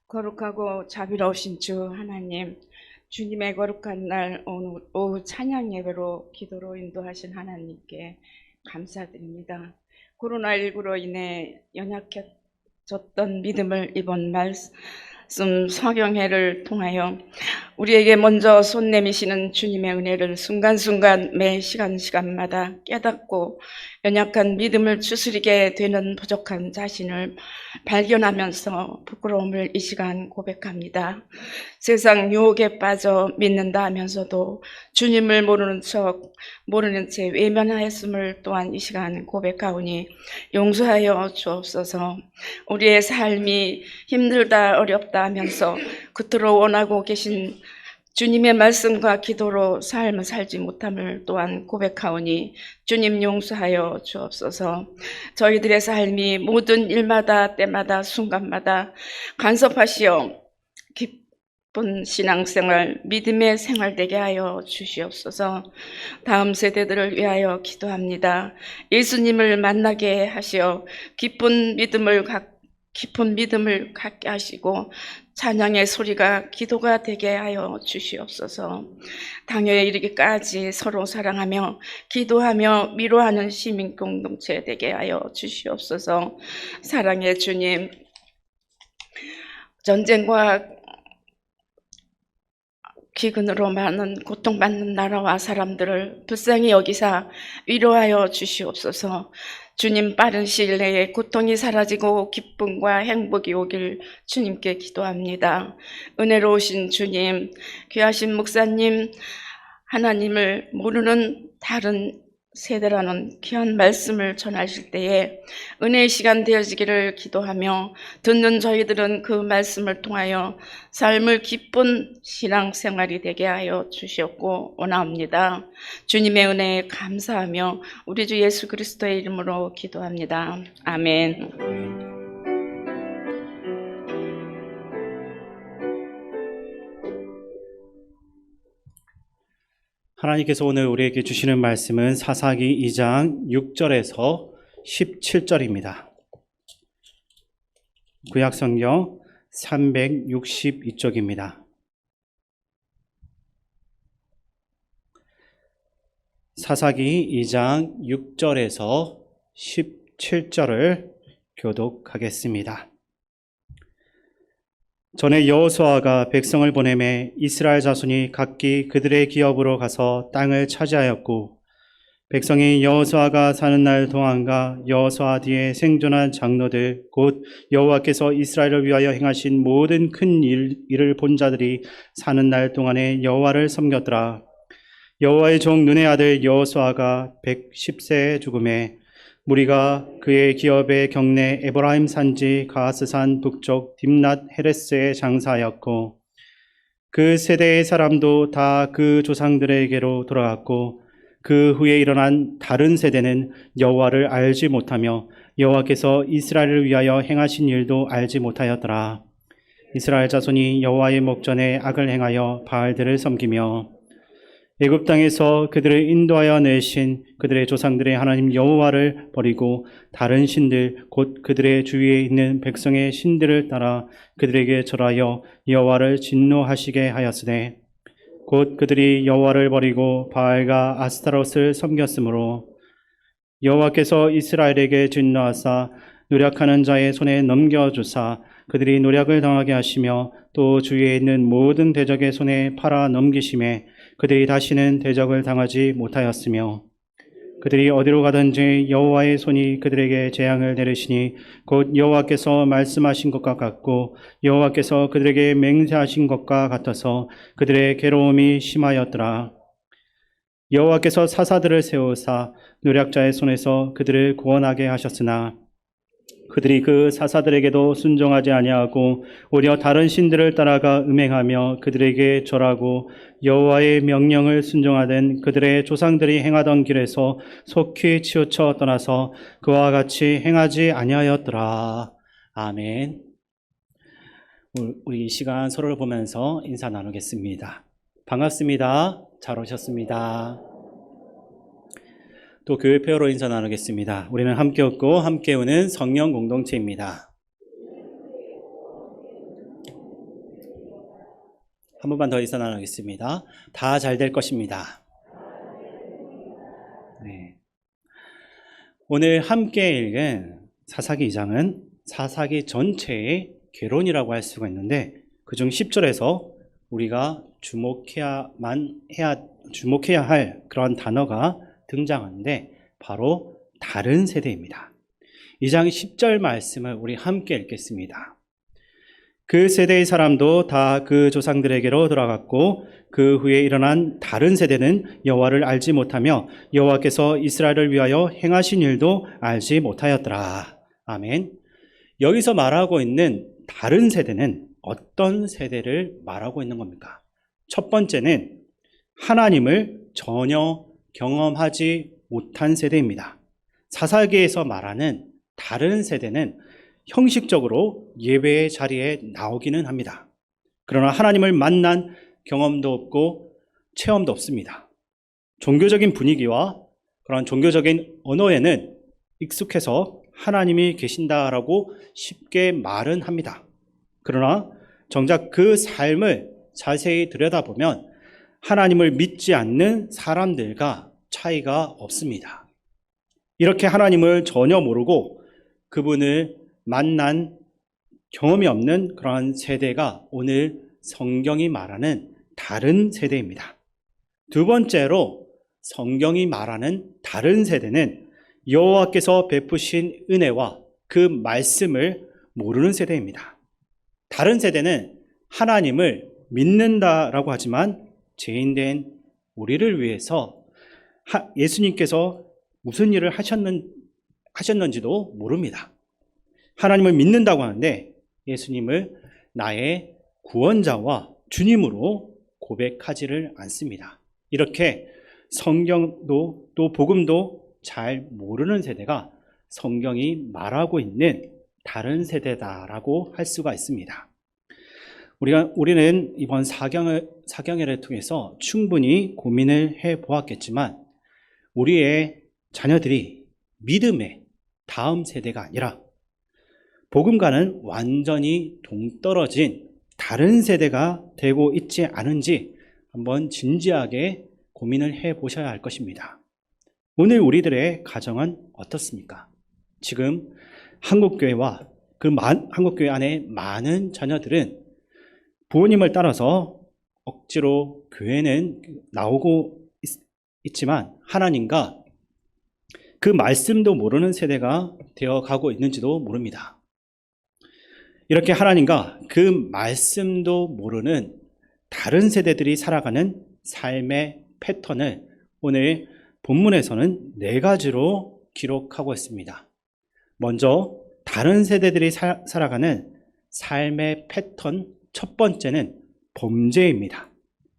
거룩하고 자비로우신 주 하나님, 주님의 거룩한 날 오늘 오후 찬양 예배로 기도로 인도하신 하나님께 감사드립니다. 코로나19로 인해 연약해졌던 믿음을 이번 말씀 성경회를 통하여 우리에게 먼저 손 내미시는 주님의 은혜를 순간순간 매 시간마다 깨닫고 연약한 믿음을 추스리게 되는 부족한 자신을 발견하면서 부끄러움을 이 시간 고백합니다. 세상 유혹에 빠져 믿는다 하면서도 주님을 모르는 채 외면하였음을 또한 이 시간 고백하오니 용서하여 주옵소서. 우리의 삶이 힘들다 어렵다 하면서 그토록 원하고 계신 주님의 말씀과 기도로 삶을 살지 못함을 또한 고백하오니 주님 용서하여 주옵소서. 저희들의 삶이 모든 일마다 때마다 순간마다 간섭하시어 기쁜 신앙생활, 믿음의 생활 되게 하여 주시옵소서. 다음 세대들을 위하여 기도합니다. 예수님을 만나게 하시어 깊은 믿음을 갖게 하시고 찬양의 소리가 기도가 되게 하여 주시옵소서. 당뇨에 이르기까지 서로 사랑하며 기도하며 위로하는 시민 공동체 되게 하여 주시옵소서. 사랑의 주님, 전쟁과 기근으로 많은 고통받는 나라와 사람들을 불쌍히 여기사 위로하여 주시옵소서. 주님, 빠른 시일 내에 고통이 사라지고 기쁨과 행복이 오길 주님께 기도합니다. 은혜로우신 주님, 귀하신 목사님, 하나님을 모르는 다른 세대라는 귀한 말씀을 전하실 때에 은혜의 시간 되어지기를 기도하며 듣는 저희들은 그 말씀을 통하여 삶을 기쁜 신앙생활이 되게 하여 주시옵고 원하옵니다. 주님의 은혜에 감사하며 우리 주 예수 그리스도의 이름으로 기도합니다. 아멘. 하나님께서 오늘 우리에게 주시는 말씀은 사사기 2장 6절에서 17절입니다. 구약성경 362쪽입니다. 사사기 2장 6절에서 17절을 교독하겠습니다. 전에 여호수아가 백성을 보내매 이스라엘 자손이 각기 그들의 기업으로 가서 땅을 차지하였고, 백성이 여호수아가 사는 날 동안과 여호수아 뒤에 생존한 장로들 곧 여호와께서 이스라엘을 위하여 행하신 모든 큰 일을 본 자들이 사는 날 동안에 여호와를 섬겼더라. 여호와의 종 눈의 아들 여호수아가 110세에 죽음에 무리가 그의 기업의 경내 에브라임 산지 가스산 북쪽 딥낫 헤레스에 장사하였고, 그 세대의 사람도 다 그 조상들에게로 돌아갔고, 그 후에 일어난 다른 세대는 여호와를 알지 못하며 여호와께서 이스라엘을 위하여 행하신 일도 알지 못하였더라. 이스라엘 자손이 여호와의 목전에 악을 행하여 바알들을 섬기며 애굽 땅에서 그들을 인도하여 내신 그들의 조상들의 하나님 여호와를 버리고 다른 신들 곧 그들의 주위에 있는 백성의 신들을 따라 그들에게 절하여 여호와를 진노하시게 하였으되, 곧 그들이 여호와를 버리고 바알과 아스타롯을 섬겼으므로 여호와께서 이스라엘에게 진노하사 노력하는 자의 손에 넘겨주사 그들이 노력을 당하게 하시며 또 주위에 있는 모든 대적의 손에 팔아 넘기심에 그들이 다시는 대적을 당하지 못하였으며, 그들이 어디로 가든지 여호와의 손이 그들에게 재앙을 내리시니 곧 여호와께서 말씀하신 것과 같고 여호와께서 그들에게 맹세하신 것과 같아서 그들의 괴로움이 심하였더라. 여호와께서 사사들을 세우사 노략자의 손에서 그들을 구원하게 하셨으나 그들이 그 사사들에게도 순종하지 아니하고 오히려 다른 신들을 따라가 음행하며 그들에게 절하고 여호와의 명령을 순종하던 그들의 조상들이 행하던 길에서 속히 치우쳐 떠나서 그와 같이 행하지 아니하였더라. 아멘. 우리 이 시간 서로를 보면서 인사 나누겠습니다. 반갑습니다. 잘 오셨습니다. 또 교회표로 인사 나누겠습니다. 우리는 함께 웃고 함께 우는 성령 공동체입니다. 한 번만 더 일어나겠습니다. 다 잘 될 것입니다. 네. 오늘 함께 읽은 사사기 2장은 사사기 전체의 개론이라고 할 수가 있는데, 그중 10절에서 우리가 주목해야 할 그런 단어가 등장하는데 바로 다른 세대입니다. 2장 10절 말씀을 우리 함께 읽겠습니다. 그 세대의 사람도 다 그 조상들에게로 돌아갔고 그 후에 일어난 다른 세대는 여호와를 알지 못하며 여호와께서 이스라엘을 위하여 행하신 일도 알지 못하였더라. 아멘. 여기서 말하고 있는 다른 세대는 어떤 세대를 말하고 있는 겁니까? 첫 번째는 하나님을 전혀 경험하지 못한 세대입니다. 사사기에서 말하는 다른 세대는 형식적으로 예배의 자리에 나오기는 합니다. 그러나 하나님을 만난 경험도 없고 체험도 없습니다. 종교적인 분위기와 그런 종교적인 언어에는 익숙해서 하나님이 계신다라고 쉽게 말은 합니다. 그러나 정작 그 삶을 자세히 들여다보면 하나님을 믿지 않는 사람들과 차이가 없습니다. 이렇게 하나님을 전혀 모르고 그분을 만난 경험이 없는 그러한 세대가 오늘 성경이 말하는 다른 세대입니다. 두 번째로 성경이 말하는 다른 세대는 여호와께서 베푸신 은혜와 그 말씀을 모르는 세대입니다. 다른 세대는 하나님을 믿는다라고 하지만 죄인된 우리를 위해서 예수님께서 무슨 일을 하셨는지도 모릅니다. 하나님을 믿는다고 하는데 예수님을 나의 구원자와 주님으로 고백하지를 않습니다. 이렇게 성경도 또 복음도 잘 모르는 세대가 성경이 말하고 있는 다른 세대다라고 할 수가 있습니다. 우리는 이번 사경회를 통해서 충분히 고민을 해보았겠지만 우리의 자녀들이 믿음의 다음 세대가 아니라 복음과는 완전히 동떨어진 다른 세대가 되고 있지 않은지 한번 진지하게 고민을 해보셔야 할 것입니다. 오늘 우리들의 가정은 어떻습니까? 지금 한국교회와 한국교회 안에 많은 자녀들은 부모님을 따라서 억지로 교회는 나오고 있지만 하나님과 그 말씀도 모르는 세대가 되어가고 있는지도 모릅니다. 이렇게 하나님과 그 말씀도 모르는 다른 세대들이 살아가는 삶의 패턴을 오늘 본문에서는 4가지로 기록하고 있습니다. 먼저 다른 세대들이 살아가는 삶의 패턴 첫 번째는 범죄입니다.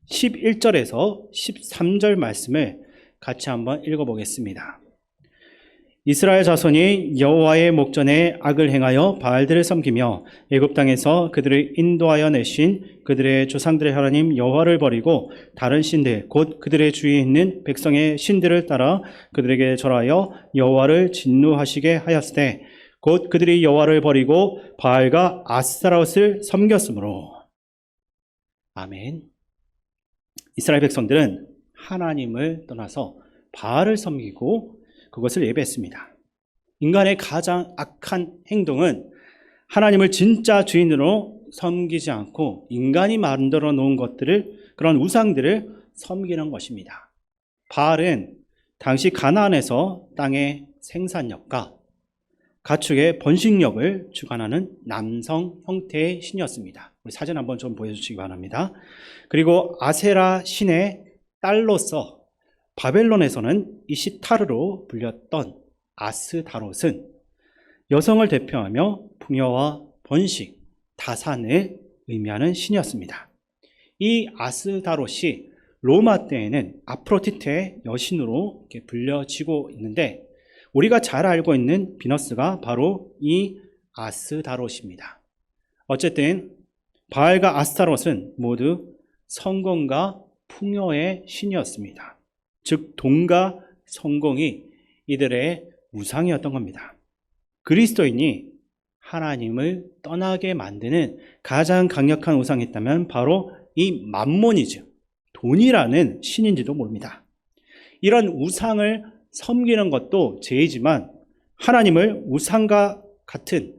11절에서 13절 말씀을 같이 한번 읽어보겠습니다. 이스라엘 자손이 여호와의 목전에 악을 행하여 바알들을 섬기며 애굽 땅에서 그들을 인도하여 내신 그들의 조상들의 하나님 여호와를 버리고 다른 신들 곧 그들의 주위에 있는 백성의 신들을 따라 그들에게 절하여 여호와를 진노하시게 하였으되 곧 그들이 여호와를 버리고 바알과 아스타롯을 섬겼으므로. 아멘. 이스라엘 백성들은 하나님을 떠나서 바알을 섬기고 그것을 예배했습니다. 인간의 가장 악한 행동은 하나님을 진짜 주인으로 섬기지 않고 인간이 만들어 놓은 것들을, 그런 우상들을 섬기는 것입니다. 바알은 당시 가나안에서 땅의 생산력과 가축의 번식력을 주관하는 남성 형태의 신이었습니다. 우리 사진 한번 좀 보여주시기 바랍니다. 그리고 아세라 신의 딸로서 바벨론에서는 이시타르로 불렸던 아스다롯은 여성을 대표하며 풍요와 번식, 다산을 의미하는 신이었습니다. 이 아스다롯이 로마 때에는 아프로디테의 여신으로 이렇게 불려지고 있는데 우리가 잘 알고 있는 비너스가 바로 이 아스다롯입니다. 어쨌든 바알과 아스타롯은 모두 성공과 풍요의 신이었습니다. 즉 돈과 성공이 이들의 우상이었던 겁니다. 그리스도인이 하나님을 떠나게 만드는 가장 강력한 우상이 있다면 바로 이 맘몬이죠. 돈이라는 신인지도 모릅니다. 이런 우상을 섬기는 것도 죄이지만 하나님을 우상과 같은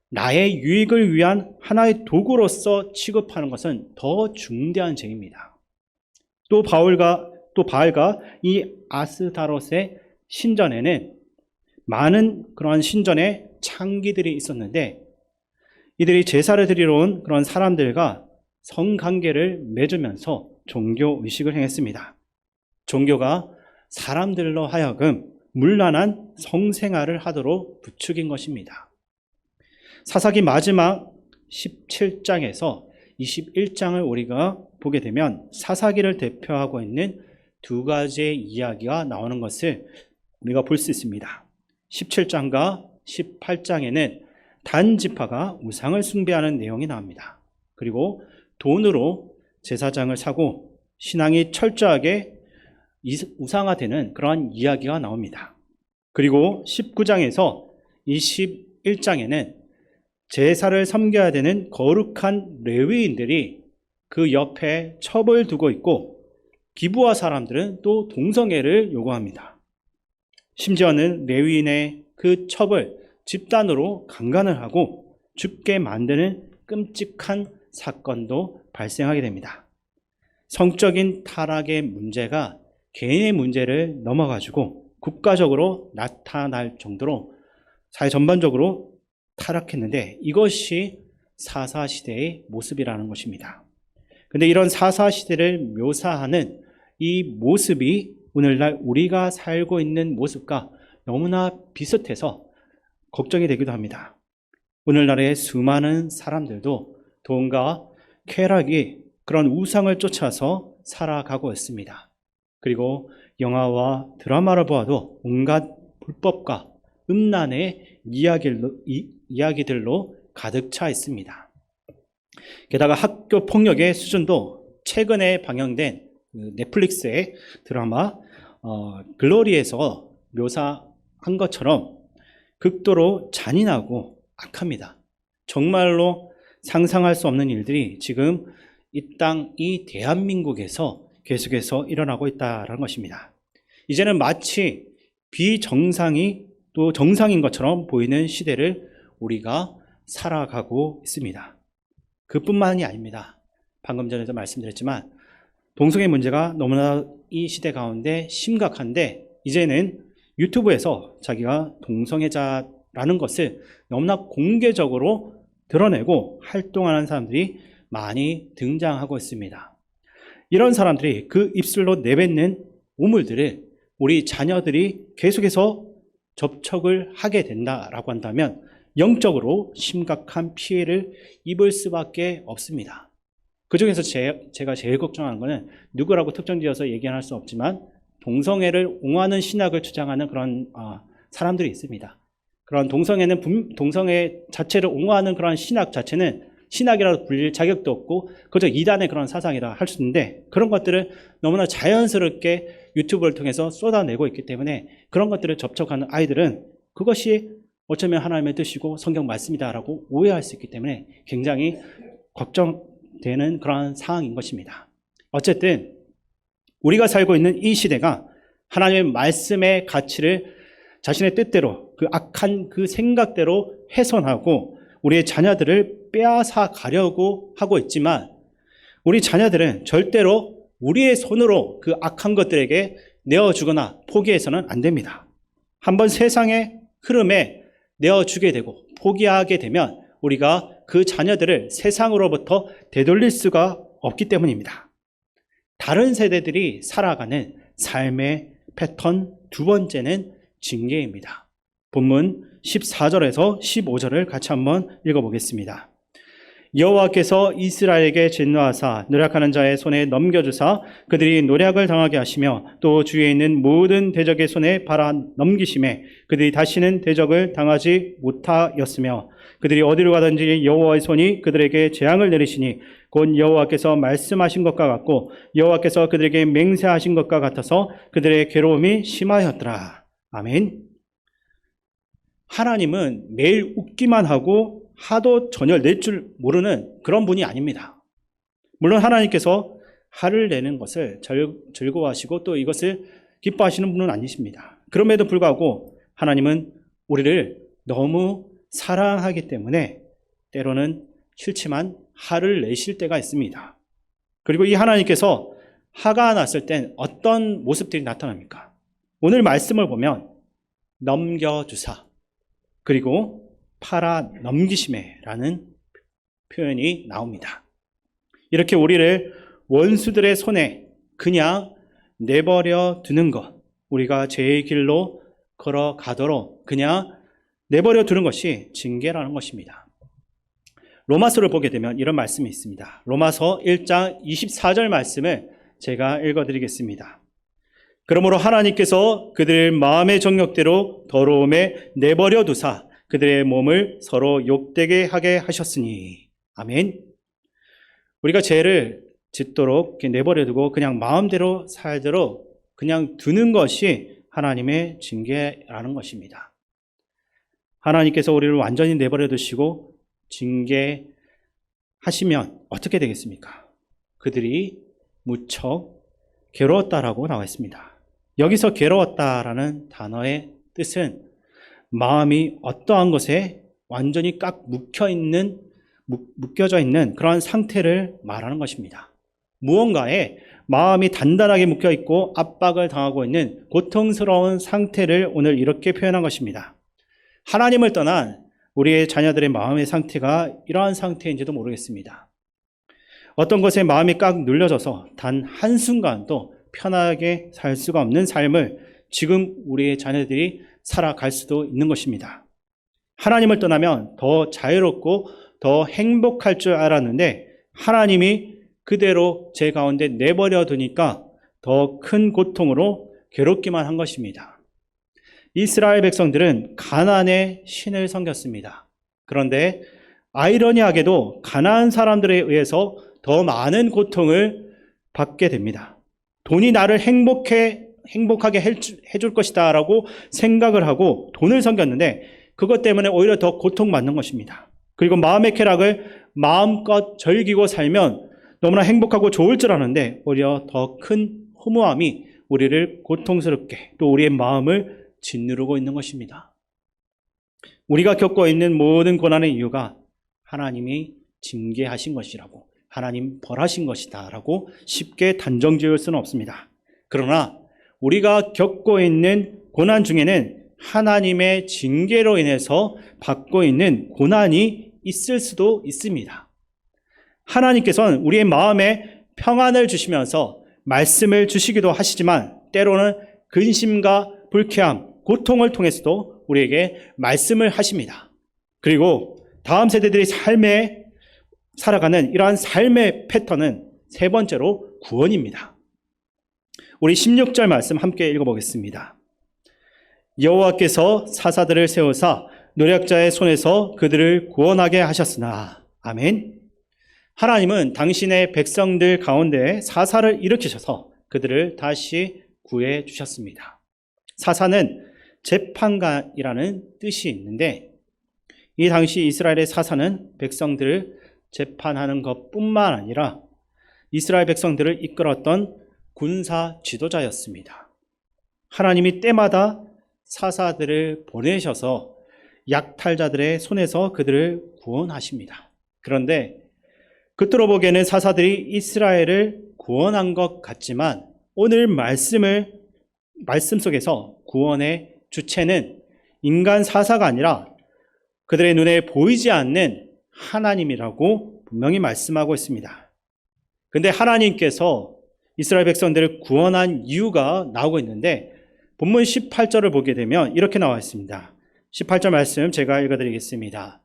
나의 유익을 위한 하나의 도구로서 취급하는 것은 더 중대한 죄입니다. 또 바알과 이 아스타롯의 신전에는 많은 그런 신전의 창기들이 있었는데 이들이 제사를 드리러 온 그런 사람들과 성관계를 맺으면서 종교 의식을 행했습니다. 종교가 사람들로 하여금 문란한 성생활을 하도록 부추긴 것입니다. 사사기 마지막 17장에서 21장을 우리가 보게 되면 사사기를 대표하고 있는 두 가지의 이야기가 나오는 것을 우리가 볼 수 있습니다. 17장과 18장에는 단 지파가 우상을 숭배하는 내용이 나옵니다. 그리고 돈으로 제사장을 사고 신앙이 철저하게 우상화되는 그러한 이야기가 나옵니다. 그리고 19장에서 21장에는 제사를 섬겨야 되는 거룩한 레위인들이 그 옆에 첩을 두고 있고 기브아 사람들은 또 동성애를 요구합니다. 심지어는 레위인의 그 첩을 집단으로 강간을 하고 죽게 만드는 끔찍한 사건도 발생하게 됩니다. 성적인 타락의 문제가 개인의 문제를 넘어가지고 국가적으로 나타날 정도로 사회 전반적으로 타락했는데 이것이 사사시대의 모습이라는 것입니다. 근데 이런 사사시대를 묘사하는 이 모습이 오늘날 우리가 살고 있는 모습과 너무나 비슷해서 걱정이 되기도 합니다. 오늘날의 수많은 사람들도 돈과 쾌락이 그런 우상을 쫓아서 살아가고 있습니다. 그리고 영화와 드라마를 보아도 온갖 불법과 음란의 이야기들로 가득 차 있습니다. 게다가 학교 폭력의 수준도 최근에 방영된 넷플릭스의 드라마 글로리에서 묘사한 것처럼 극도로 잔인하고 악합니다. 정말로 상상할 수 없는 일들이 지금 이 대한민국에서 계속해서 일어나고 있다는 것입니다. 이제는 마치 비정상이 또 정상인 것처럼 보이는 시대를 우리가 살아가고 있습니다. 그뿐만이 아닙니다. 방금 전에도 말씀드렸지만 동성애 문제가 너무나 이 시대 가운데 심각한데 이제는 유튜브에서 자기가 동성애자라는 것을 너무나 공개적으로 드러내고 활동하는 사람들이 많이 등장하고 있습니다. 이런 사람들이 그 입술로 내뱉는 우물들을 우리 자녀들이 계속해서 접촉을 하게 된다라고 한다면 영적으로 심각한 피해를 입을 수밖에 없습니다. 그중에서 제가 제일 걱정하는 것은 누구라고 특정지어서 얘기할 수 없지만 동성애를 옹호하는 신학을 주장하는 그런 사람들이 있습니다. 그런 동성애 자체를 옹호하는 그런 신학 자체는 신학이라고 불릴 자격도 없고 그저 이단의 그런 사상이라 할 수 있는데 그런 것들을 너무나 자연스럽게 유튜브를 통해서 쏟아내고 있기 때문에 그런 것들을 접촉하는 아이들은 그것이 어쩌면 하나님의 뜻이고 성경 말씀이다라고 오해할 수 있기 때문에 굉장히 걱정되는 그런 상황인 것입니다. 어쨌든 우리가 살고 있는 이 시대가 하나님의 말씀의 가치를 자신의 뜻대로 그 악한 그 생각대로 훼손하고 우리의 자녀들을 빼앗아 가려고 하고 있지만 우리 자녀들은 절대로 우리의 손으로 그 악한 것들에게 내어주거나 포기해서는 안 됩니다. 한번 세상의 흐름에 내어주게 되고 포기하게 되면 우리가 그 자녀들을 세상으로부터 되돌릴 수가 없기 때문입니다. 다른 세대들이 살아가는 삶의 패턴 두 번째는 징계입니다. 본문 14절에서 15절을 같이 한번 읽어보겠습니다. 여호와께서 이스라엘에게 진노하사 노력하는 자의 손에 넘겨주사 그들이 노력을 당하게 하시며 또 주위에 있는 모든 대적의 손에 팔아 넘기심에 그들이 다시는 대적을 당하지 못하였으며 그들이 어디로 가든지 여호와의 손이 그들에게 재앙을 내리시니 곧 여호와께서 말씀하신 것과 같고 여호와께서 그들에게 맹세하신 것과 같아서 그들의 괴로움이 심하였더라. 아멘. 하나님은 매일 웃기만 하고 하도 전혀 낼 줄 모르는 그런 분이 아닙니다. 물론 하나님께서 화를 내는 것을 즐거워하시고 또 이것을 기뻐하시는 분은 아니십니다. 그럼에도 불구하고 하나님은 우리를 너무 사랑하기 때문에 때로는 싫지만 화를 내실 때가 있습니다. 그리고 이 하나님께서 화가 났을 땐 어떤 모습들이 나타납니까? 오늘 말씀을 보면 넘겨주사 그리고 팔아 넘기심에라는 표현이 나옵니다. 이렇게 우리를 원수들의 손에 그냥 내버려 두는 것, 우리가 제 길로 걸어가도록 그냥 내버려 두는 것이 징계라는 것입니다. 로마서를 보게 되면 이런 말씀이 있습니다. 로마서 1장 24절 말씀을 제가 읽어드리겠습니다. 그러므로 하나님께서 그들의 마음의 정욕대로 더러움에 내버려 두사 그들의 몸을 서로 욕되게 하게 하셨으니. 아멘. 우리가 죄를 짓도록 이렇게 내버려 두고 그냥 마음대로 살도록 그냥 두는 것이 하나님의 징계라는 것입니다. 하나님께서 우리를 완전히 내버려 두시고 징계하시면 어떻게 되겠습니까? 그들이 무척 괴로웠다라고 나와 있습니다. 여기서 괴로웠다라는 단어의 뜻은 마음이 어떠한 것에 완전히 꽉 묶여져 있는 그러한 상태를 말하는 것입니다. 무언가에 마음이 단단하게 묶여 있고 압박을 당하고 있는 고통스러운 상태를 오늘 이렇게 표현한 것입니다. 하나님을 떠난 우리의 자녀들의 마음의 상태가 이러한 상태인지도 모르겠습니다. 어떤 것에 마음이 꽉 눌려져서 단 한순간도 편하게 살 수가 없는 삶을 지금 우리의 자녀들이 살아갈 수도 있는 것입니다. 하나님을 떠나면 더 자유롭고 더 행복할 줄 알았는데 하나님이 그대로 제 가운데 내버려 두니까 더 큰 고통으로 괴롭기만 한 것입니다. 이스라엘 백성들은 가나안의 신을 섬겼습니다. 그런데 아이러니하게도 가나안 사람들에 의해서 더 많은 고통을 받게 됩니다. 돈이 나를 행복하게 해줄 것이다 라고 생각을 하고 돈을 섬겼는데 그것 때문에 오히려 더 고통받는 것입니다. 그리고 마음의 쾌락을 마음껏 즐기고 살면 너무나 행복하고 좋을 줄 아는데 오히려 더 큰 허무함이 우리를 고통스럽게 또 우리의 마음을 짓누르고 있는 것입니다. 우리가 겪고 있는 모든 고난의 이유가 하나님이 징계하신 것이라고 하나님 벌하신 것이다 라고 쉽게 단정 지을 수는 없습니다. 그러나 우리가 겪고 있는 고난 중에는 하나님의 징계로 인해서 받고 있는 고난이 있을 수도 있습니다. 하나님께서는 우리의 마음에 평안을 주시면서 말씀을 주시기도 하시지만 때로는 근심과 불쾌함, 고통을 통해서도 우리에게 말씀을 하십니다. 그리고 다음 세대들이 삶에 살아가는 이러한 삶의 패턴은 세 번째로 구원입니다. 우리 16절 말씀 함께 읽어보겠습니다. 여호와께서 사사들을 세우사 노략자의 손에서 그들을 구원하게 하셨으나. 아멘. 하나님은 당신의 백성들 가운데 사사를 일으키셔서 그들을 다시 구해 주셨습니다. 사사는 재판관이라는 뜻이 있는데 이 당시 이스라엘의 사사는 백성들을 재판하는 것뿐만 아니라 이스라엘 백성들을 이끌었던 군사 지도자였습니다. 하나님이 때마다 사사들을 보내셔서 약탈자들의 손에서 그들을 구원하십니다. 그런데 겉으로 보기에는 사사들이 이스라엘을 구원한 것 같지만 오늘 말씀 속에서 구원의 주체는 인간 사사가 아니라 그들의 눈에 보이지 않는 하나님이라고 분명히 말씀하고 있습니다. 그런데 하나님께서 이스라엘 백성들을 구원한 이유가 나오고 있는데 본문 18절을 보게 되면 이렇게 나와 있습니다. 18절 말씀 제가 읽어드리겠습니다.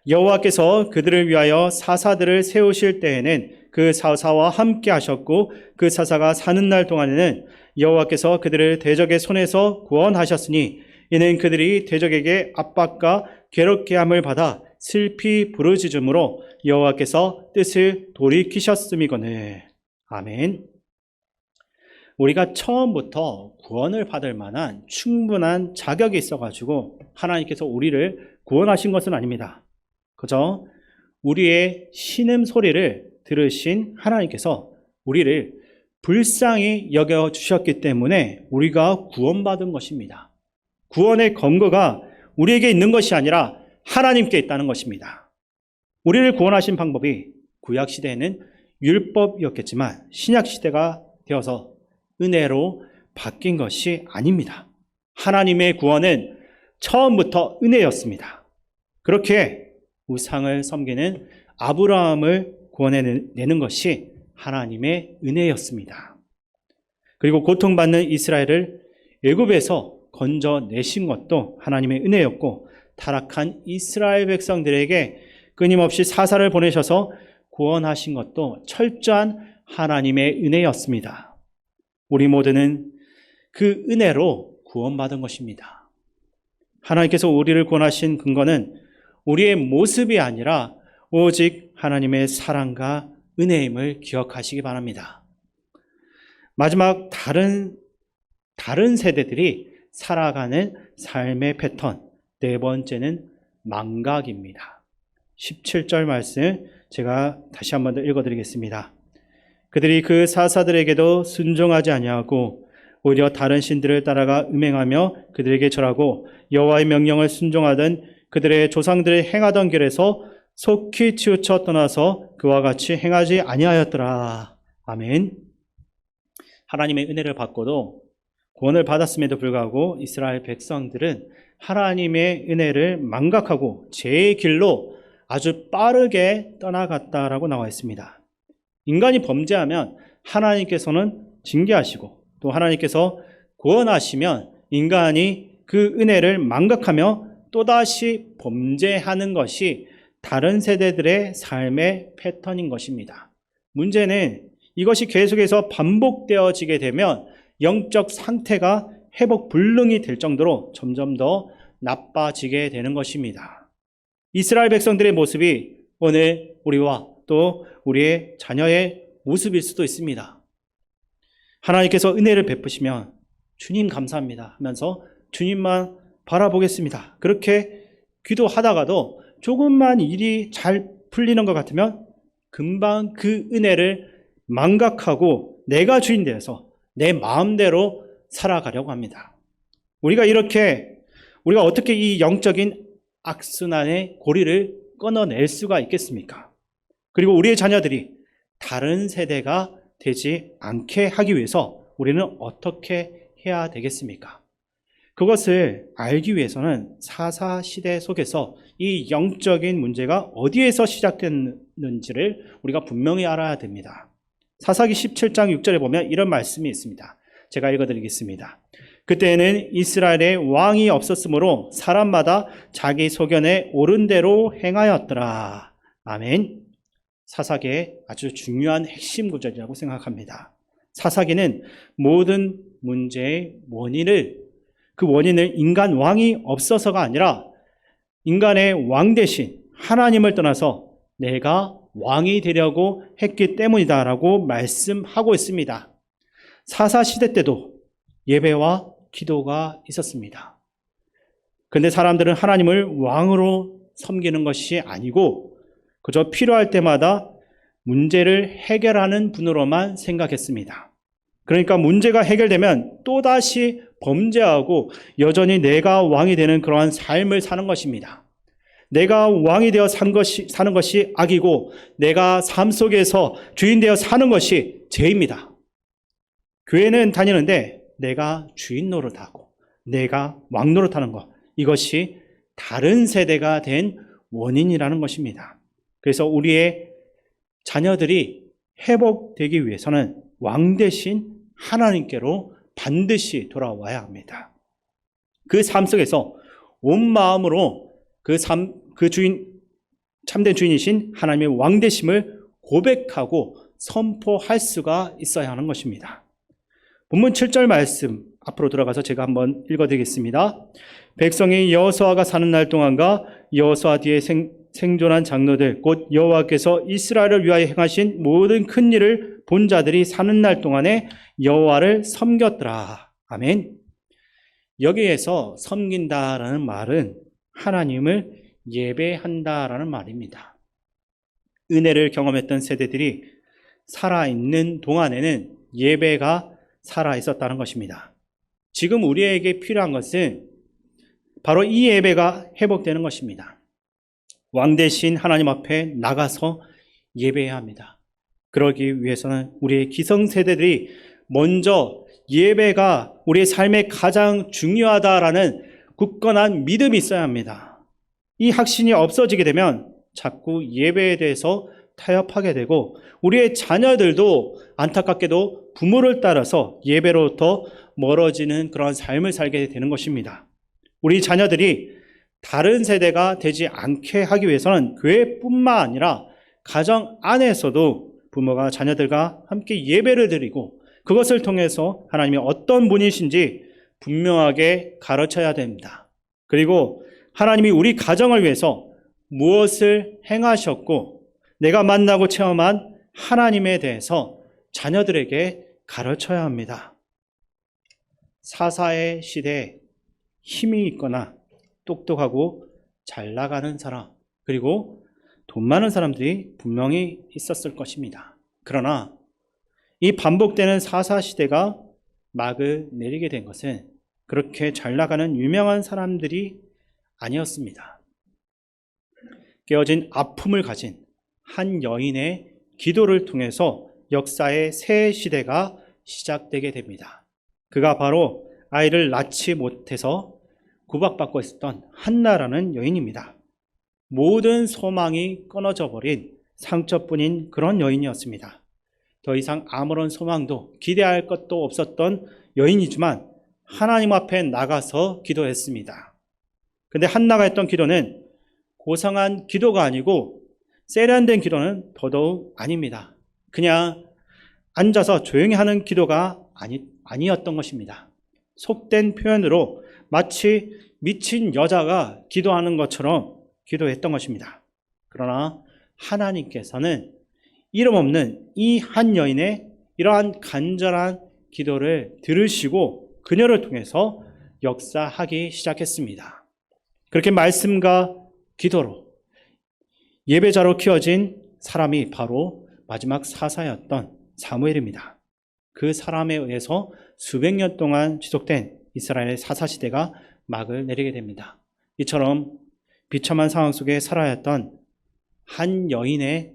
여호와께서 그들을 위하여 사사들을 세우실 때에는 그 사사와 함께 하셨고 그 사사가 사는 날 동안에는 여호와께서 그들을 대적의 손에서 구원하셨으니 이는 그들이 대적에게 압박과 괴롭게 함을 받아 슬피 부르짖음으로 여호와께서 뜻을 돌이키셨음이거늘. 아멘. 우리가 처음부터 구원을 받을 만한 충분한 자격이 있어가지고 하나님께서 우리를 구원하신 것은 아닙니다. 그저 우리의 신음 소리를 들으신 하나님께서 우리를 불쌍히 여겨주셨기 때문에 우리가 구원받은 것입니다. 구원의 근거가 우리에게 있는 것이 아니라 하나님께 있다는 것입니다. 우리를 구원하신 방법이 구약시대에는 율법이었겠지만 신약시대가 되어서 은혜로 바뀐 것이 아닙니다. 하나님의 구원은 처음부터 은혜였습니다. 그렇게 우상을 섬기는 아브라함을 구원해내는 것이 하나님의 은혜였습니다. 그리고 고통받는 이스라엘을 애굽에서 건져내신 것도 하나님의 은혜였고, 타락한 이스라엘 백성들에게 끊임없이 사사를 보내셔서 구원하신 것도 철저한 하나님의 은혜였습니다. 우리 모두는 그 은혜로 구원받은 것입니다. 하나님께서 우리를 구원하신 근거는 우리의 모습이 아니라 오직 하나님의 사랑과 은혜임을 기억하시기 바랍니다. 마지막 다른 세대들이 살아가는 삶의 패턴, 네 번째는 망각입니다. 17절 말씀 제가 다시 한번 더 읽어드리겠습니다. 그들이 그 사사들에게도 순종하지 아니하고 오히려 다른 신들을 따라가 음행하며 그들에게 절하고 여호와의 명령을 순종하던 그들의 조상들이 행하던 길에서 속히 치우쳐 떠나서 그와 같이 행하지 아니하였더라. 아멘. 하나님의 은혜를 받고도 구원을 받았음에도 불구하고 이스라엘 백성들은 하나님의 은혜를 망각하고 제 길로 아주 빠르게 떠나갔다라고 나와 있습니다. 인간이 범죄하면 하나님께서는 징계하시고 또 하나님께서 구원하시면 인간이 그 은혜를 망각하며 또다시 범죄하는 것이 다른 세대들의 삶의 패턴인 것입니다. 문제는 이것이 계속해서 반복되어지게 되면 영적 상태가 회복 불능이 될 정도로 점점 더 나빠지게 되는 것입니다. 이스라엘 백성들의 모습이 오늘 우리와 또 우리의 자녀의 모습일 수도 있습니다. 하나님께서 은혜를 베푸시면 주님 감사합니다 하면서 주님만 바라보겠습니다. 그렇게 기도하다가도 조금만 일이 잘 풀리는 것 같으면 금방 그 은혜를 망각하고 내가 주인 되어서 내 마음대로 살아가려고 합니다. 우리가 어떻게 이 영적인 악순환의 고리를 끊어낼 수가 있겠습니까? 그리고 우리의 자녀들이 다른 세대가 되지 않게 하기 위해서 우리는 어떻게 해야 되겠습니까? 그것을 알기 위해서는 사사시대 속에서 이 영적인 문제가 어디에서 시작됐는지를 우리가 분명히 알아야 됩니다. 사사기 17장 6절에 보면 이런 말씀이 있습니다. 제가 읽어드리겠습니다. 그때에는 이스라엘에 왕이 없었으므로 사람마다 자기 소견에 옳은 대로 행하였더라. 아멘. 사사기의 아주 중요한 핵심 구절이라고 생각합니다. 사사기는 모든 문제의 그 원인을 인간 왕이 없어서가 아니라 인간의 왕 대신 하나님을 떠나서 내가 왕이 되려고 했기 때문이다라고 말씀하고 있습니다. 사사시대 때도 예배와 기도가 있었습니다. 그런데 사람들은 하나님을 왕으로 섬기는 것이 아니고 그저 필요할 때마다 문제를 해결하는 분으로만 생각했습니다. 그러니까 문제가 해결되면 또다시 범죄하고 여전히 내가 왕이 되는 그러한 삶을 사는 것입니다. 내가 왕이 되어 사는 것이 악이고 내가 삶 속에서 주인 되어 사는 것이 죄입니다. 교회는 다니는데 내가 주인 노릇하고 내가 왕 노릇하는 것, 이것이 다른 세대가 된 원인이라는 것입니다. 그래서 우리의 자녀들이 회복되기 위해서는 왕 대신 하나님께로 반드시 돌아와야 합니다. 그 삶 속에서 온 마음으로 참된 주인이신 하나님의 왕 되심을 고백하고 선포할 수가 있어야 하는 것입니다. 본문 7절 말씀 앞으로 들어가서 제가 한번 읽어드리겠습니다. 백성이 여호수아가 사는 날 동안과 여호수아 뒤에 생존한 장로들 곧 여호와께서 이스라엘을 위하여 행하신 모든 큰 일을 본 자들이 사는 날 동안에 여호와를 섬겼더라. 아멘. 여기에서 섬긴다라는 말은 하나님을 예배한다라는 말입니다. 은혜를 경험했던 세대들이 살아있는 동안에는 예배가 살아있었다는 것입니다. 지금 우리에게 필요한 것은 바로 이 예배가 회복되는 것입니다. 왕 대신 하나님 앞에 나가서 예배해야 합니다. 그러기 위해서는 우리의 기성세대들이 먼저 예배가 우리의 삶에 가장 중요하다라는 굳건한 믿음이 있어야 합니다. 이 확신이 없어지게 되면 자꾸 예배에 대해서 타협하게 되고 우리의 자녀들도 안타깝게도 부모를 따라서 예배로부터 멀어지는 그런 삶을 살게 되는 것입니다. 우리 자녀들이 다른 세대가 되지 않게 하기 위해서는 교회뿐만 아니라 가정 안에서도 부모가 자녀들과 함께 예배를 드리고 그것을 통해서 하나님이 어떤 분이신지 분명하게 가르쳐야 됩니다. 그리고 하나님이 우리 가정을 위해서 무엇을 행하셨고 내가 만나고 체험한 하나님에 대해서 자녀들에게 가르쳐야 합니다. 사사의 시대에 힘이 있거나 똑똑하고 잘 나가는 사람 그리고 돈 많은 사람들이 분명히 있었을 것입니다. 그러나 이 반복되는 사사시대가 막을 내리게 된 것은 그렇게 잘 나가는 유명한 사람들이 아니었습니다. 깨어진 아픔을 가진 한 여인의 기도를 통해서 역사의 새 시대가 시작되게 됩니다. 그가 바로 아이를 낳지 못해서 구박받고 있었던 한나라는 여인입니다. 모든 소망이 끊어져 버린 상처뿐인 그런 여인이었습니다. 더 이상 아무런 소망도 기대할 것도 없었던 여인이지만 하나님 앞에 나가서 기도했습니다. 근데 한나가 했던 기도는 고상한 기도가 아니고 세련된 기도는 더더욱 아닙니다. 그냥 앉아서 조용히 하는 기도가 아니었던 것입니다. 속된 표현으로 마치 미친 여자가 기도하는 것처럼 기도했던 것입니다. 그러나 하나님께서는 이름 없는 이 한 여인의 이러한 간절한 기도를 들으시고 그녀를 통해서 역사하기 시작했습니다. 그렇게 말씀과 기도로 예배자로 키워진 사람이 바로 마지막 사사였던 사무엘입니다. 그 사람에 의해서 수백 년 동안 지속된 이스라엘의 사사시대가 막을 내리게 됩니다. 이처럼 비참한 상황 속에 살아야 했던 한 여인의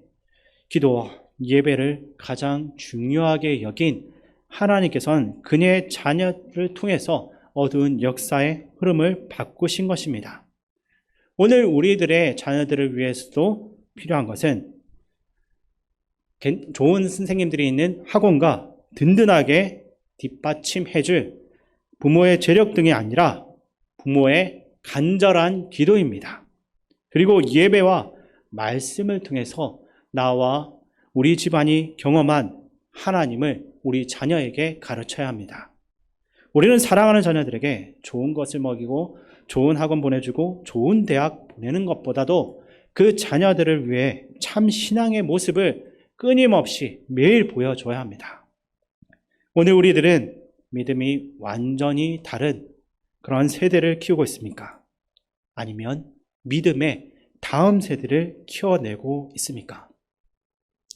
기도와 예배를 가장 중요하게 여긴 하나님께서는 그녀의 자녀를 통해서 어두운 역사의 흐름을 바꾸신 것입니다. 오늘 우리들의 자녀들을 위해서도 필요한 것은 좋은 선생님들이 있는 학원과 든든하게 뒷받침해줄 부모의 재력 등이 아니라 부모의 간절한 기도입니다. 그리고 예배와 말씀을 통해서 나와 우리 집안이 경험한 하나님을 우리 자녀에게 가르쳐야 합니다. 우리는 사랑하는 자녀들에게 좋은 것을 먹이고 좋은 학원 보내주고 좋은 대학 보내는 것보다도 그 자녀들을 위해 참 신앙의 모습을 끊임없이 매일 보여줘야 합니다. 오늘 우리들은 믿음이 완전히 다른 그런 세대를 키우고 있습니까? 아니면 믿음의 다음 세대를 키워내고 있습니까?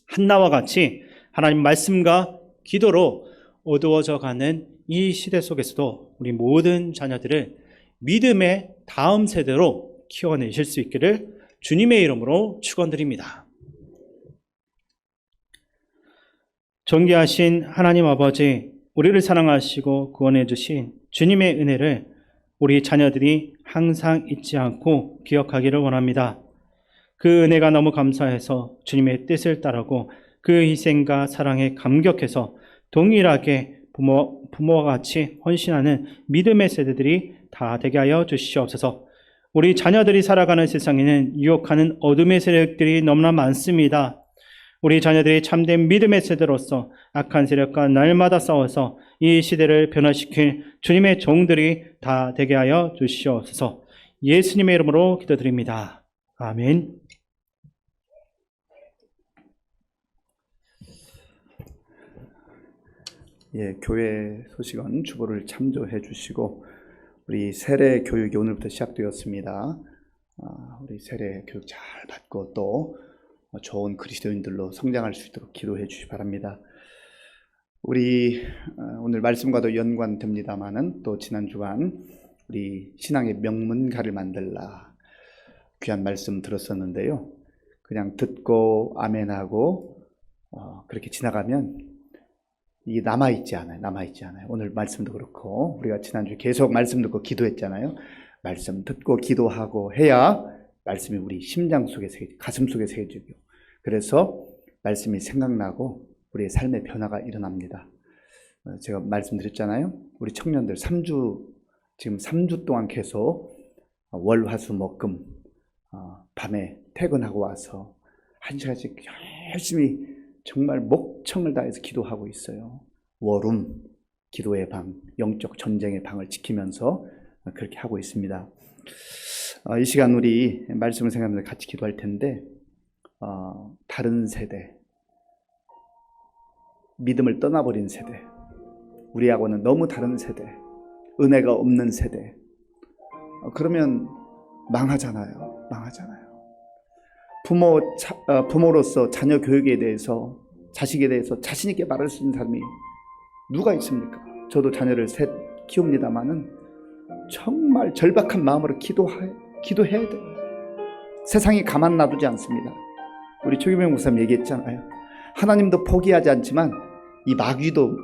한나와 같이 하나님 말씀과 기도로 어두워져 가는 이 시대 속에서도 우리 모든 자녀들을 믿음의 다음 세대로 키워내실 수 있기를 주님의 이름으로 축원드립니다. 존귀하신 하나님 아버지, 우리를 사랑하시고 구원해 주신 주님의 은혜를 우리 자녀들이 항상 잊지 않고 기억하기를 원합니다. 그 은혜가 너무 감사해서 주님의 뜻을 따르고 그 희생과 사랑에 감격해서 동일하게 부모와 같이 헌신하는 믿음의 세대들이 다 되게 하여 주시옵소서. 우리 자녀들이 살아가는 세상에는 유혹하는 어둠의 세력들이 너무나 많습니다. 우리 자녀들이 참된 믿음의 세대로서 악한 세력과 날마다 싸워서 이 시대를 변화시킬 주님의 종들이 다 되게 하여 주시옵소서. 예수님의 이름으로 기도드립니다. 아멘. 예, 교회 소식은 주보를 참조해 주시고 우리 세례 교육이 오늘부터 시작되었습니다. 우리 세례 교육 잘 받고 또 좋은 그리스도인들로 성장할 수 있도록 기도해 주시기 바랍니다. 우리 오늘 말씀과도 연관됩니다마는 또 지난 주간 우리 신앙의 명문가를 만들라 귀한 말씀 들었었는데요. 그냥 듣고 아멘하고 그렇게 지나가면 이게 남아있지 않아요. 오늘 말씀도 그렇고 우리가 지난주에 계속 말씀 듣고 기도했잖아요. 말씀 듣고 기도하고 해야 말씀이 우리 심장 속에 가슴 속에 새겨지고 그래서 말씀이 생각나고 우리의 삶의 변화가 일어납니다. 제가 말씀드렸잖아요. 우리 청년들 지금 3주 동안 계속 월, 화, 수, 목, 금 밤에 퇴근하고 와서 1시간씩 열심히 정말 목청을 다해서 기도하고 있어요. 월움, 기도의 방, 영적 전쟁의 방을 지키면서 그렇게 하고 있습니다. 이 시간 우리 말씀을 생각하면서 같이 기도할 텐데 다른 세대, 믿음을 떠나버린 세대, 우리하고는 너무 다른 세대, 은혜가 없는 세대, 그러면 망하잖아요. 부모로서 자녀 교육에 대해서, 자식에 대해서 자신 있게 말할 수 있는 사람이 누가 있습니까? 저도 자녀를 셋 키웁니다마는 정말 절박한 마음으로 기도해야 돼요. 세상이 가만 놔두지 않습니다. 우리 최규명 목사님 얘기했잖아요. 하나님도 포기하지 않지만 이 마귀도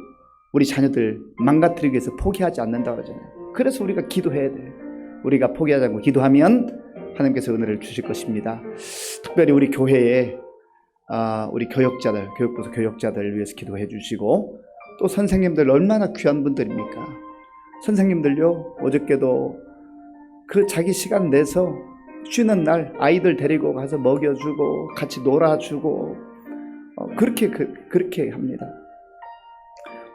우리 자녀들 망가뜨리기 위해서 포기하지 않는다고 그러잖아요. 그래서 우리가 기도해야 돼요. 우리가 포기하지 않고 기도하면 하나님께서 은혜를 주실 것입니다. 특별히 우리 교회에 우리 교육자들, 교육부서 교육자들 위해서 기도해 주시고 또 선생님들 얼마나 귀한 분들입니까? 선생님들요, 어저께도 그 자기 시간 내서 쉬는 날 아이들 데리고 가서 먹여주고 같이 놀아주고 그렇게 합니다.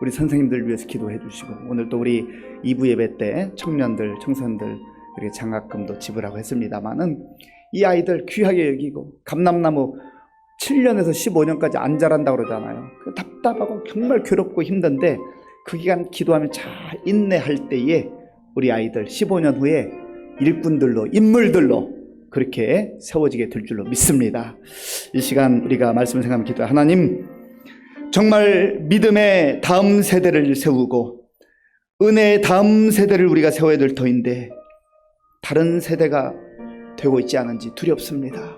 우리 선생님들 위해서 기도해 주시고 오늘 또 우리 2부 예배 때 청년들, 청소년들 이렇게 장학금도 지불하고 했습니다마는 이 아이들 귀하게 여기고 감람나무 7년에서 15년까지 안 자란다고 그러잖아요. 답답하고 정말 괴롭고 힘든데 그 기간 기도하면 잘 인내할 때에 우리 아이들 15년 후에 일꾼들로, 인물들로 그렇게 세워지게 될 줄로 믿습니다. 이 시간 우리가 말씀을 생각하면 기도해. 하나님, 정말 믿음의 다음 세대를 세우고 은혜의 다음 세대를 우리가 세워야 될 터인데 다른 세대가 되고 있지 않은지 두렵습니다.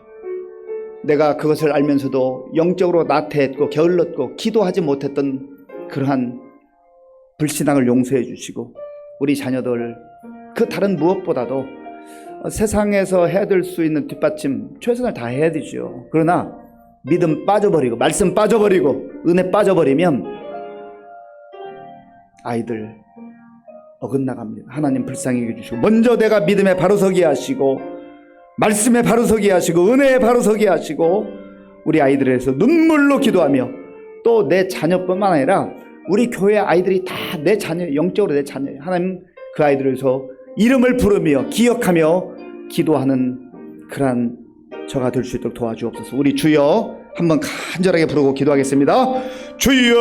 내가 그것을 알면서도 영적으로 나태했고 게을렀고 기도하지 못했던 그러한 불신앙을 용서해 주시고 우리 자녀들 그 다른 무엇보다도 세상에서 해야 될 수 있는 뒷받침 최선을 다해야 되죠. 그러나 믿음 빠져버리고 말씀 빠져버리고 은혜 빠져버리면 아이들 어긋나갑니다. 하나님 불쌍히 여겨주시고 먼저 내가 믿음에 바로서게 하시고 말씀에 바로서게 하시고 은혜에 바로서게 하시고 우리 아이들에서 눈물로 기도하며 또 내 자녀뿐만 아니라 우리 교회 아이들이 다 내 자녀, 영적으로 내 자녀예요. 하나님 그 아이들에서 이름을 부르며 기억하며 기도하는 그러한 저가 될 수 있도록 도와주옵소서. 우리 주여 한번 간절하게 부르고 기도하겠습니다. 주여,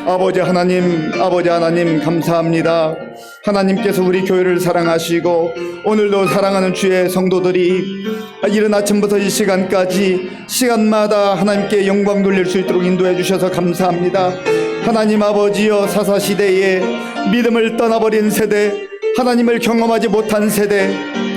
아버지 하나님 감사합니다. 하나님께서 우리 교회를 사랑하시고 오늘도 사랑하는 주의 성도들이 이른 아침부터 이 시간까지 시간마다 하나님께 영광 돌릴 수 있도록 인도해 주셔서 감사합니다. 하나님 아버지여, 사사시대에 믿음을 떠나버린 세대, 하나님을 경험하지 못한 세대,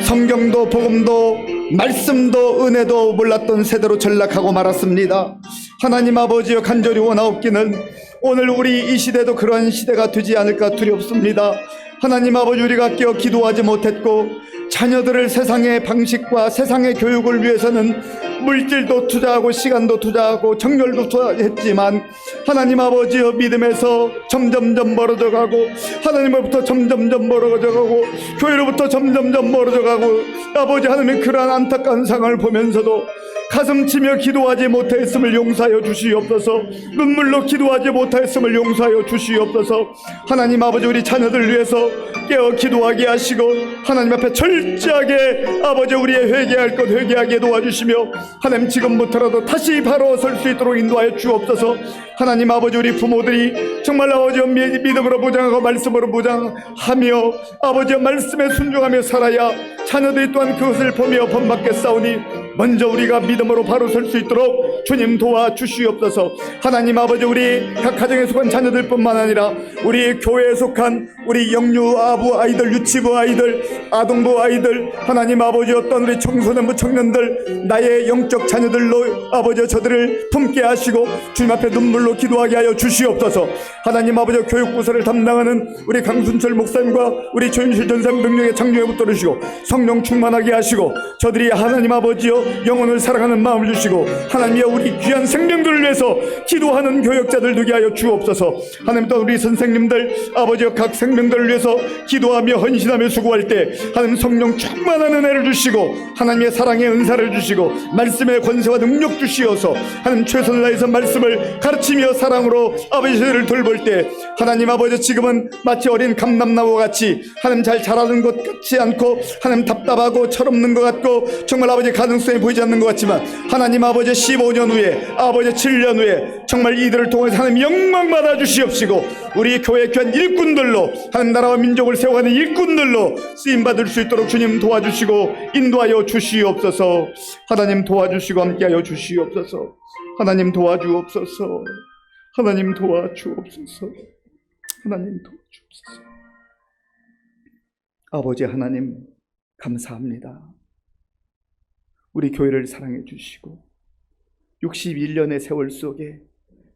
성경도 복음도 말씀도 은혜도 몰랐던 세대로 전락하고 말았습니다. 하나님 아버지여, 간절히 원하옵기는 오늘 우리 이 시대도 그러한 시대가 되지 않을까 두렵습니다. 하나님 아버지, 우리가 깨어 기도하지 못했고 자녀들을 세상의 방식과 세상의 교육을 위해서는 물질도 투자하고 시간도 투자하고 정열도 투자했지만 하나님 아버지여, 믿음에서 점점점 멀어져 가고 하나님으로부터 점점점 멀어져 가고 교회로부터 점점점 멀어져 가고 아버지 하나님, 그러한 안타까운 상황을 보면서도 가슴치며 기도하지 못했음을 용서하여 주시옵소서. 눈물로 기도하지 못했음을 용서하여 주시옵소서. 하나님 아버지, 우리 자녀들 위해서 깨어 기도하게 하시고 하나님 앞에 철저하게 아버지 우리의 회개할 것 회개하게 도와주시며 하나님 지금부터라도 다시 바로 설 수 있도록 인도하여 주옵소서. 하나님 아버지, 우리 부모들이 정말 아버지 믿음으로 무장하고 말씀으로 무장하며 아버지 말씀에 순종하며 살아야 자녀들이 또한 그것을 보며 본받겠사오니 먼저 우리가 믿음으로 바로 설 수 있도록 주님 도와주시옵소서. 하나님 아버지, 우리 각 가정에 속한 자녀들뿐만 아니라 우리 교회에 속한 우리 영유 아부 아이들, 유치부 아이들, 아동부 아이들, 하나님 아버지 어떤 우리 청소년부 청년들, 나의 영적 자녀들로 아버지 저들을 품게 하시고 주님 앞에 눈물로 기도하게 하여 주시옵소서. 하나님 아버지 교육부서를 담당하는 우리 강순철 목사님과 우리 조윤실 전사님 명령에 장중에 붙들으시고 성령 충만하게 하시고 저들이 하나님 아버지여 영혼을 사랑하는 마음을 주시고 하나님이여 우리 귀한 생명들을 위해서 기도하는 교역자들 되게 하여 주옵소서. 하나님 또 우리 선생님들 아버지여 각 생명들을 위해서 기도하며 헌신하며 수고할 때 하나님 성령 충만한 은혜를 주시고 하나님의 사랑의 은사를 주시고 말씀의 권세와 능력 주시어서 하나님 최선을 다해서 말씀을 가르치며 사랑으로 아버지 저희를 돌볼 때 하나님 아버지 지금은 마치 어린 감람나무와 같이 하나님 잘 자라는 것 같지 않고 하나님 답답하고 철없는 것 같고 정말 아버지 가능성이 보이지 않는 것 같지만 하나님 아버지 15년 후에 아버지 7년 후에 정말 이들을 통해서 하나님 영광 받아 주시옵시고 우리 교회 귀한 일꾼들로 하나님 나라와 민족을 세워가는 일꾼들로 쓰임받을 수 있도록 주님 도와주시고 인도하여 주시옵소서. 하나님 도와주시고 함께하여 주시옵소서. 하나님 도와주옵소서. 하나님 도와주옵소서. 하나님 도와주옵소서. 아버지 하나님 감사합니다. 우리 교회를 사랑해 주시고 61년의 세월 속에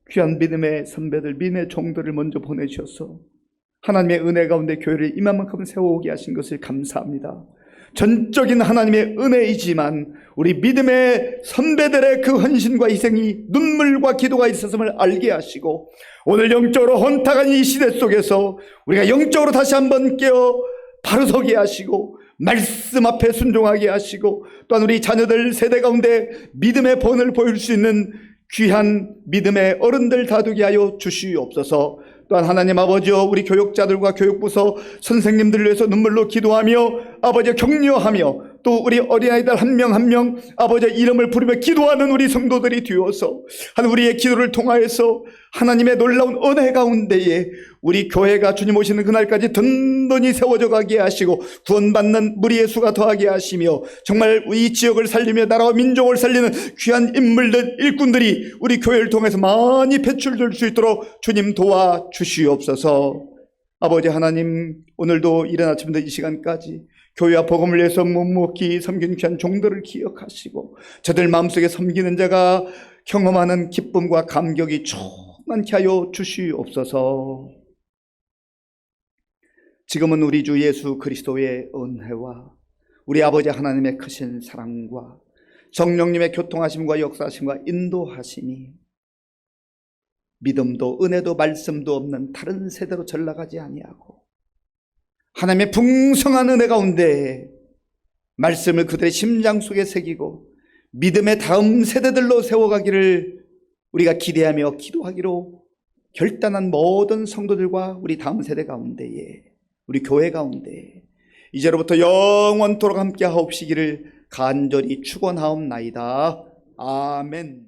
귀한 믿음의 선배들, 믿음의 종들을 먼저 보내주셔서 하나님의 은혜 가운데 교회를 이만큼 세워오게 하신 것을 감사합니다. 전적인 하나님의 은혜이지만 우리 믿음의 선배들의 그 헌신과 희생이 눈물과 기도가 있었음을 알게 하시고 오늘 영적으로 혼탁한 이 시대 속에서 우리가 영적으로 다시 한번 깨어 바로 서게 하시고 말씀 앞에 순종하게 하시고 또한 우리 자녀들 세대 가운데 믿음의 본을 보일 수 있는 귀한 믿음의 어른들 다되게 하여 주시옵소서. 또한 하나님 아버지여 우리 교육자들과 교육부서 선생님들을 위해서 눈물로 기도하며 아버지 격려하며 또 우리 어린아이들 한 명 한 명 아버지 이름을 부르며 기도하는 우리 성도들이 되어서 우리의 기도를 통하여서 하나님의 놀라운 은혜 가운데에 우리 교회가 주님 오시는 그날까지 든든히 세워져 가게 하시고 구원받는 무리의 수가 더하게 하시며 정말 이 지역을 살리며 나라와 민족을 살리는 귀한 인물들 일꾼들이 우리 교회를 통해서 많이 배출될 수 있도록 주님 도와주시옵소서. 아버지 하나님 오늘도 이른 아침부터 이 시간까지 교회와 복음을 위해서 묵묵히 섬긴 귀한 종들을 기억하시고 저들 마음속에 섬기는 자가 경험하는 기쁨과 감격이 충만케 하여 주시옵소서. 지금은 우리 주 예수 그리스도의 은혜와 우리 아버지 하나님의 크신 사랑과 성령님의 교통하심과 역사하심과 인도하심이 믿음도 은혜도 말씀도 없는 다른 세대로 전락하지 아니하고 하나님의 풍성한 은혜 가운데 말씀을 그들의 심장 속에 새기고 믿음의 다음 세대들로 세워가기를 우리가 기대하며 기도하기로 결단한 모든 성도들과 우리 다음 세대 가운데에 우리 교회 가운데 이제로부터 영원토록 함께 하옵시기를 간절히 축원하옵나이다. 아멘.